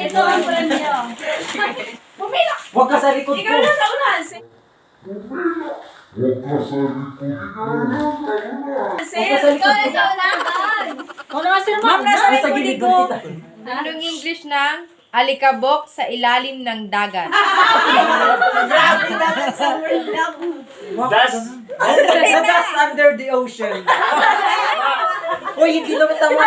Ito ang premyo. Pumila! Huwag ka sa likod ko. Ikaw na sa unahan. Sir, ikaw na sa unahan. Ano nga sir, ma'am? Nasa gilid ko. Anong English ng alikabok sa ilalim ng dagat? Grabe naman sa word lang. That's under the ocean. Uy, hindi naman tama.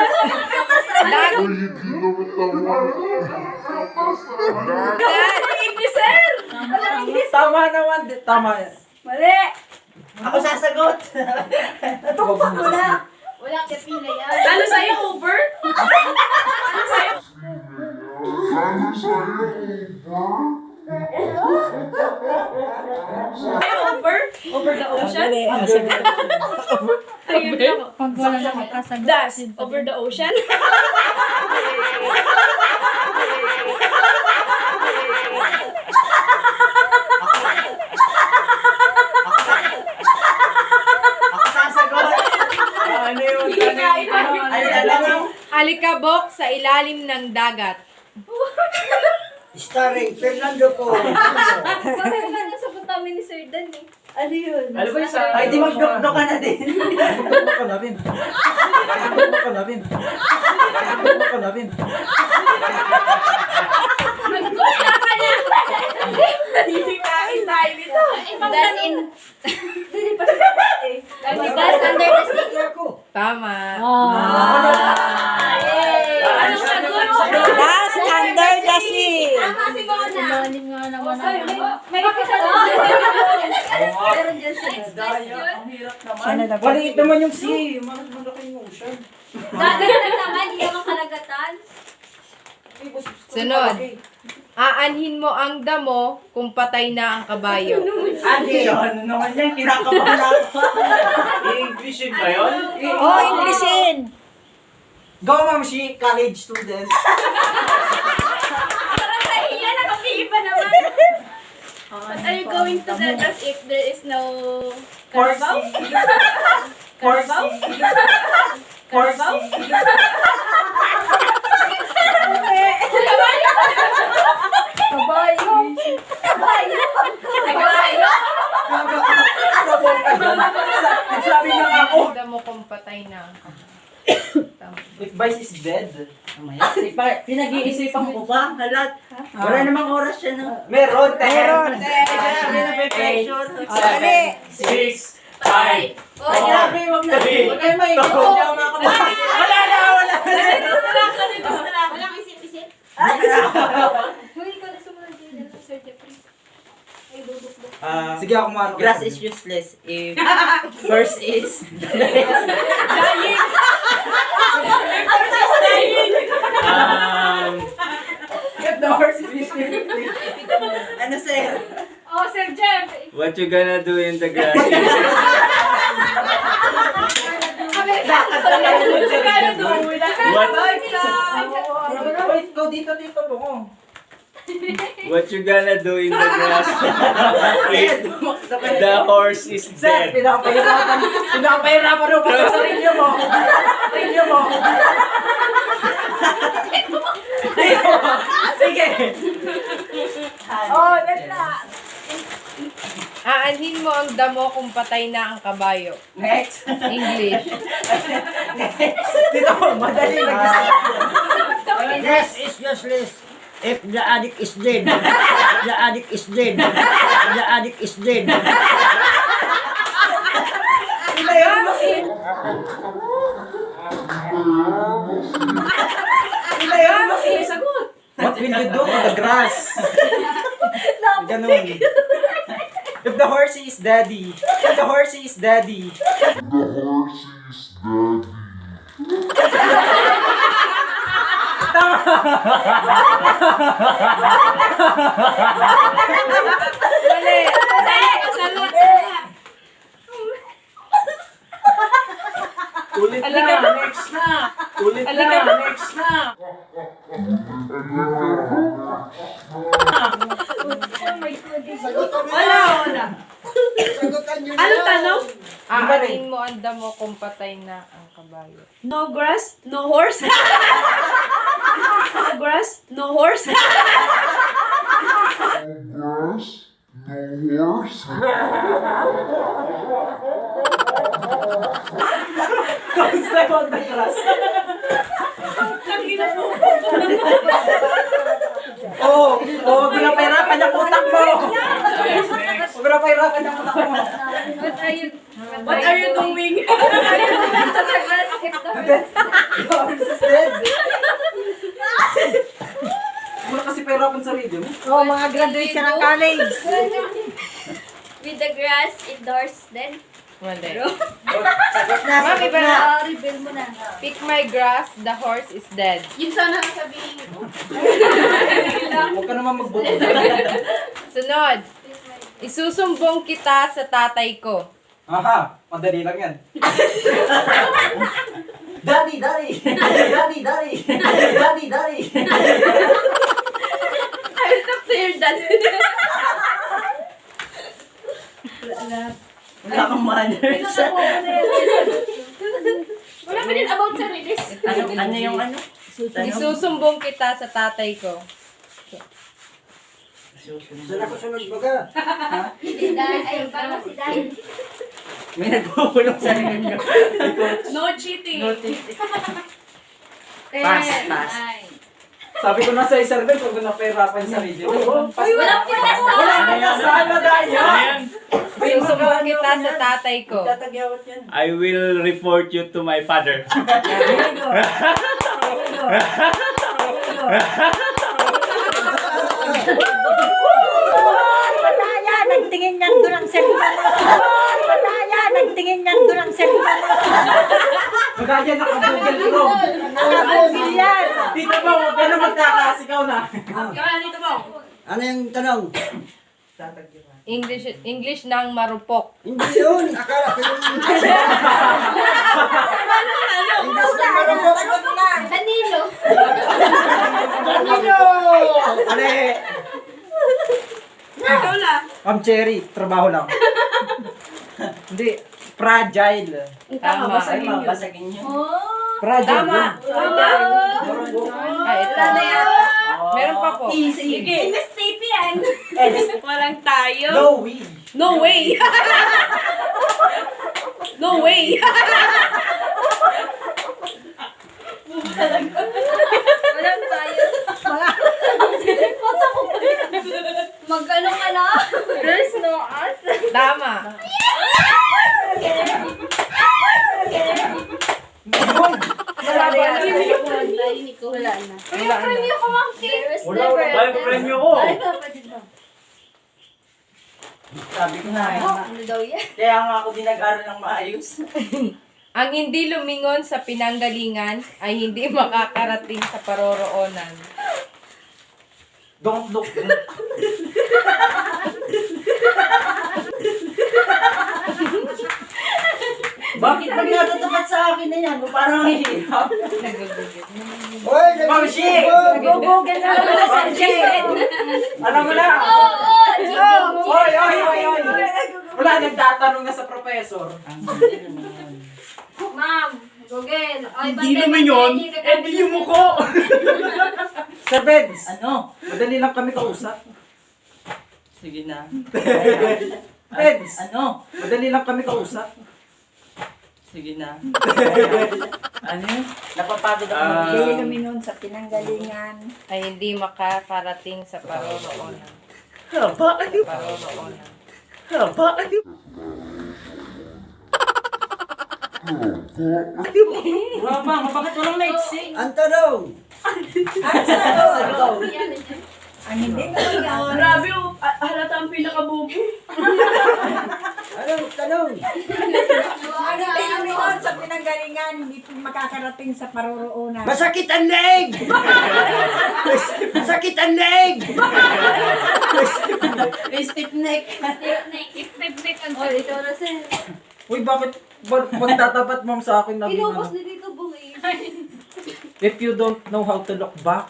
English, sir! Tama naman. Tama. Mali! Ako sasagot. Tukpak ko na. Wala ka pila yan. Ano sa'yo, Uber? Ano sa'yo? Uber? Over the ocean? Pag wala na makasagot. Das, over the ocean? Ako sasagot. Ano yun? Alikabok sa ilalim ng dagat. Starring Fernando po. Bakit ka nasagot namin ni Sir Dan eh? Ano yun? Ano ba yung sa... Ay, di magdokdok ka na din. Magdokdok ka na din. Magdokdok ka na din. Magdokdok ka na din. Magkuha ka na! Hindi kain tayo nito. Das in... Das under the sea. Tama. Anong sagot? Das under the sea. Tama si Bona. Malalim nga naman ako. May makita na. Meron dyan siya. Ang hirap naman. Maliit naman yung sea. Malaki yung ocean. Dagat lang naman, hindi naman karagatan. Sunod. Aanhin mo ang damo kung patay na ang kabayo. Ano yun? Ano naman yan? Kinakabahan ako. English ba yun? Oh, Inglesin. Go, Ma'am Shie, college student. Parang nahiya, nakapiipa naman. What are you going to the das if there is no Carabao? Carabao? Carabao? Kabayo! Kabayo! Kabayo! Sabi na nga ako. Ang damo kung patay na. Tama. If Vice is dead. Pinag-iisipan ko pa. Halat. Wala namang oras siya na. Meron. Meron. Sabi na may pressure. 6, 5, Oh, grabe, wag na. Huwag kayo may ito. Wala na. Walang isip-isip. Huy, ikaw na sumunod din ng Sir Jeffrey. Ay, duduk-duk. Sige ako maro. Grass is useless if horse is Get the horse is listening. ano sir? Oh, Sir Jeff. what you gonna do in the grass? Wait, go dito Bong. What you gonna do in the grass? If the horse is Sir, dead. pinapahirapan mo pa sa sarili mo. Sige. Oh, ganda. Aanhin mo ang damo kung patay na ang kabayo. Next. English. Dito, madali nag-isip. Grass is useless if the addict is dead. The addict is dead. The addict is dead. Ilayan mo si... Ilayan mo si... Sagot. What will you do with the grass? Ganun. If the horse is daddy. If the horse is daddy. Tama. Mali. Ulit na. Next na. Ulit na. Next na. Wala. Ano tanong? Aanhin mo ang damo kung patay na ang kabayo. No grass, no horse. No grass, no horse. Kamusta mo ang grass? Oo, pinapahirapan yung utak mo. Pinapahirapan yung utak mo. What are you doing? Mura kasi pahirapan sa radio mo. Oh, mga graduate ka ng college. With the grass indoors then. Mali. Sagot na, Ma'am, sagot iba na. na. Reveal mo na. Pick my grass, the horse is dead. Yun sana ang sabihin ko. Huwag ka naman magbuto. Sunod. Isusumbong kita sa tatay ko. Aha, madali lang yan. Daddy, daddy. Daddy, daddy. Daddy, daddy. I will talk to your dad. Wala kang manners. Wala pa din about sa release. Ano yung ano? Isusumbong kita sa tatay ko. Saan ako sunod baga? Si dad, ay parang si dad. May nagpupulong sa inyo. No cheating. Pass, pass. Sabi ko na sa server kung napahirapan sa radio. Walang pinasa. Wala na saan na tayo. Isusumbong kita sa tatay ko. Tatagyawat yan. I will report you to my father. Pataya, nagtingin niyan doon ang cellphone mo. Pataya, nagtingin niyan doon ang cellphone mo. Magaya naka-google Chrome. Nakabugil yan. Dito ba, huwag ka na magkakasigaw na. Kaya dito mo. Ano yung tanong? English ng marupok. Hindi yun. Akala ko yung... English na marupok. Danilo. Danilo! Ale, Ikaw na. Ma'am Cherry, trabaho lang. Hindi, fragile. Tama. Basagin yun. Fragile Tama. yun. Ay, ito. Meron pa po. Sige. Miss Tipi yan. Walang tayo. No way. No way. No way. Walang tayo. Magkano ka na? There's no us. Tama. Wala na. Wala premyo ko, Ma'am Kim. Wala pa premyo ko. Sabi ko na eh. Ano daw yan? Kaya nga ako din nag-aral ng maayos. Ang hindi lumingon sa pinanggalingan ay hindi makakarating sa paroroonan. Don't look. Bakit pag natatapat sa akin na yan? Parang mahihirap. Nagugugit. Oy, Ma'am Shie! Google na lang sa cellphone. Alam mo na. Oy, oy, oy, oy. Wala, nagtatanong na sa professor. Ma'am, Google. Hindi naman yun. Eh, di yung muko. Sir Benz, Ano? madali lang kami kausap. Sige na. Benz, Ano? madali lang kami kausap. Sige na. Ano yun? Napapagod ako Ah. Hindi mag-isip. kami noon sa pinanggalingan. Ay hindi makakarating sa paroroonan. Haba, ano? Paroroonan. Haba, ano? Mama, bakit walang maiksi? Ang tanong! Sagot! Ang hindi naman yan. Grabe, halata ang pinakabubo. Anong tanong? Ang hindi kami noon sa pinanggalingan, hindi po makakarating sa paroroonan. Masakit ang leg! Masakit ang leg! Stiff neck. Step ang oh, ito na sir. Uy, bakit magtatapat ma'am sa akin na Inubos na dito, Bong eh. If you don't know how to look back,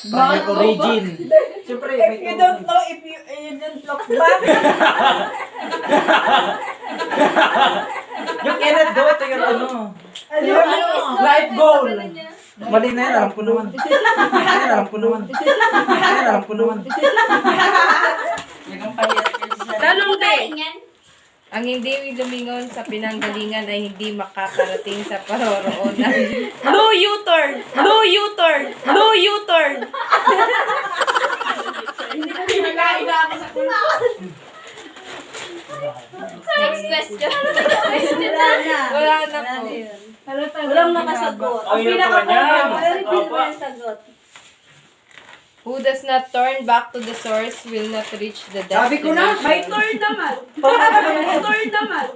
Spaniard origin. Siyempre, If you don't know, if you don't look back. You cannot go to your ano. Life goal. Mali na yan, alam ko naman. Alam ko naman. Alam ko naman. Tanong Kain din. yan. Ang hindi lumingon sa pinanggalingan ay hindi makakarating sa paroroonan. Blue U-turn! Blue U-turn! Blue U-turn! Next question. Wala na po. Walang nakasagot. Ang hirap naman yan. Opo. Who does not turn back to the source will not reach the Sabi ko na, destination. may turn naman. May turn naman.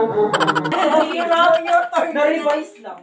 Zero, your turn. Na-revise lang.